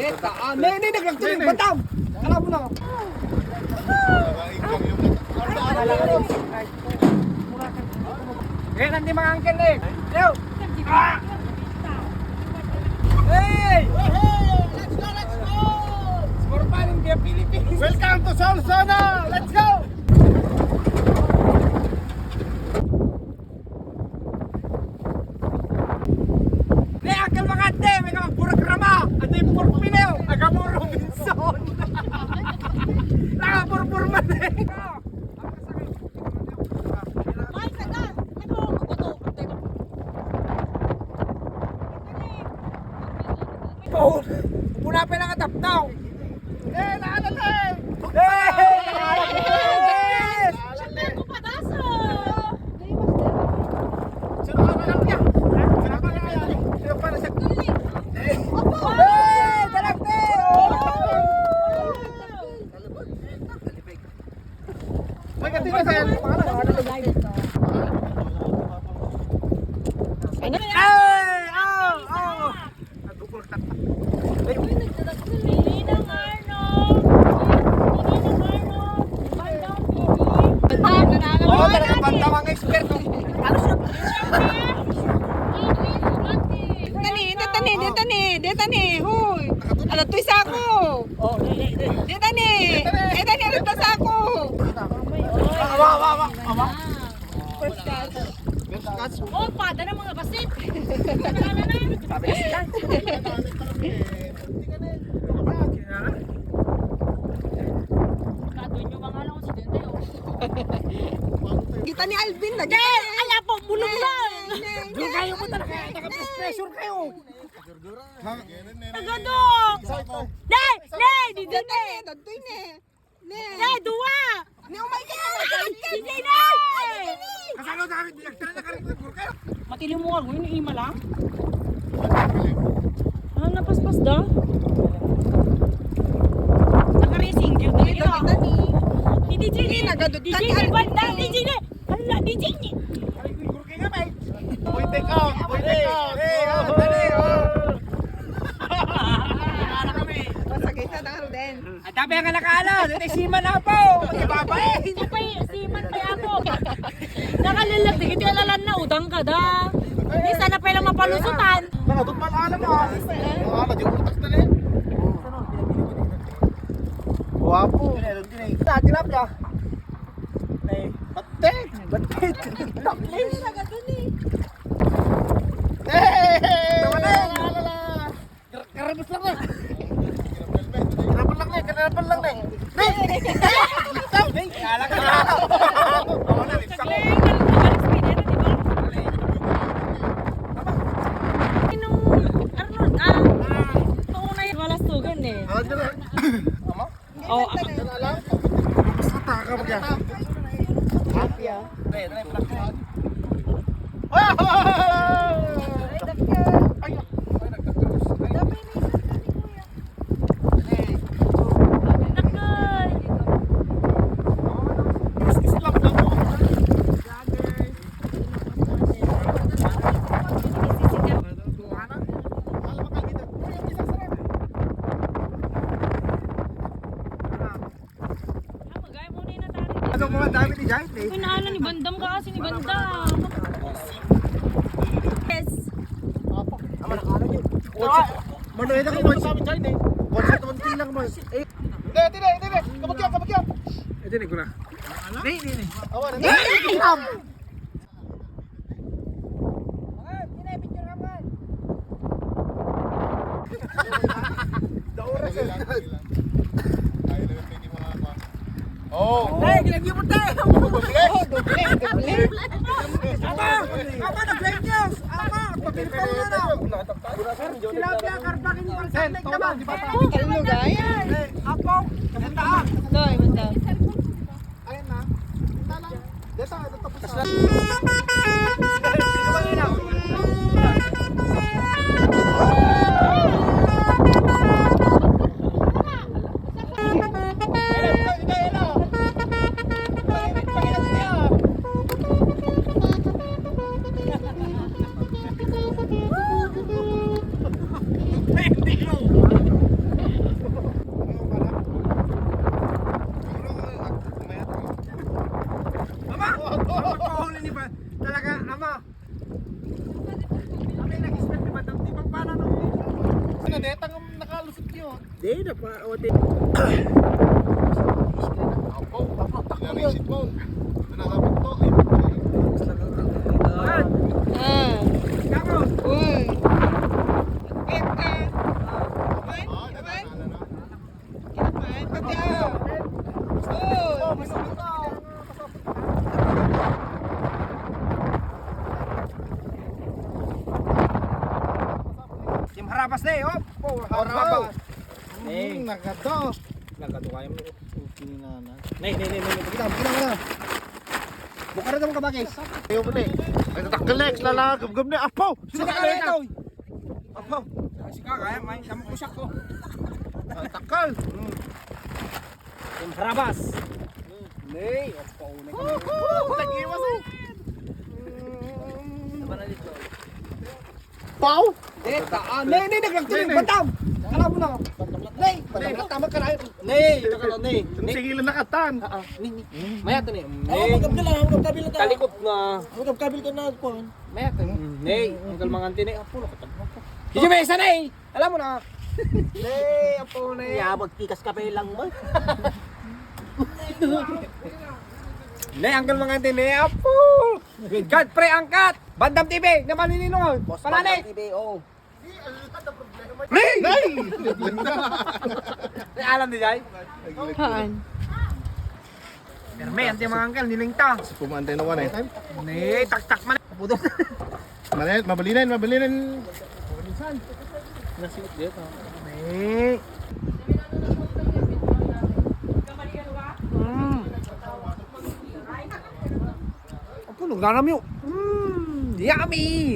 Hindi, nagtuloy. Batam! Alam mo na. Eh, nanti mga angkel eh. Yo! Hey! Let's go, let's go! Sport pa rin kaya Philippines. Welcome to Solsona! Let's go! Hey, angkel makante! May mga puragrama! At yung purpineo! Aga mo Robinson! Nakapurpur man eh! Puna pa lang ataptaw. Eh, naalala eh. Deta ni, huy. Ada tu isa ko. Oh, deta ni. Deta ni ada tu isa ko. Awa. First class. Oh, pada na mga basit. Kadonyo mga lang si Dente. Kita ni Alvin na. Ay, apo, bulong lang. Doon kayo mo talaga. Naka-pressure kayo. Tagadok! Nay! Dito na eh! Dagtoy na eh! Nay! Dua! Nay! Oh my God! Hindi na! Kasano na kami? Dilagtara na kami kayo! Matilim mo ako, yung ima lang? Ah, napaspas da? Naka-racing gear na ito. Di DJ ni! DJ ni! Banda! DJ ni! Hala! DJ ni! Ay, gurgur kayo nga bay! Boy take out! Boy take out! Dali! At tabi ang nakala, dito siman na po. Magkababay. Siman pa ako. Nakalalag, di kita alalan na udang ka da. Hindi sana pa lang mapalusutan. Nakadun pa alam mo. Di utak na rin. Guwapo. Tilap ya. Batik. Tapos. Karabas lang na. Kenapa lang nih? Nih, kalah kalah. Oh, na lipsak. Arnold, paunay walas tugan eh. Oh, alam. Basta taka ba yan? Happy ah. Ano mo dami ni Giant eh? Inaala ni Bandam ka kasi ni Bandam. Yes. Ama nakala niyo. Mano ito ko mo sabi Giant eh. One shot one kill lang mo. Hindi. Kabagyan. Ito ni ko na. Ni. Awan na. Oh, lagi mo tayo. Doble. Ama nag-break news. Ama, pagpilipon na na. Tilapia, karpakin mo ang sandek naman. Kalino gaya. Ako, kamutaan. Doy, Bandam. Ayun na. Dito, tapos na. Di na pa. Ote. Tim harabas na eh, oh. Harabas. Nagato. Nagkato kayo mo. Kinana. Nay. Kita na. Buka na naman kabakis. Ayaw mo na eh. Ay, natakal next. Lala, gab-gab na. Apo! Sino ka ito? Apo! Sige kaya, may pusak ko. Takal! Tim harabas. Nay, pauna ka. Nag-iwas eh! Pau! Nay, naglagtuloy. Bantam! Kala mo na. Nay, tama ka na. Nay, kakala, nay. Sigilan na katan! Maya to, nay. Magkab ka lang, magkab kabil na Talikot na. Magkab kabil ka na, Juan. Maya to. Nay, ang kalmangan tin, apo na katag mo ko. Hindi may isa, nay. Alam mo na. Nay, apo, nay. Magtikas ka pa lang mo. Nay, ang kalmangan tin, nay, apo. God, pre, angkat. Bandam TV, naman nininong. Pananay. Nay! Nay! Nay, alam di, Jai? Haan. Pero may, ang mga angkel, nilingta. Pumantay na one eh. Nay, tak-tak man. Pudok. Mabalinan. Nay. Ako, naglanam yun. Yummy!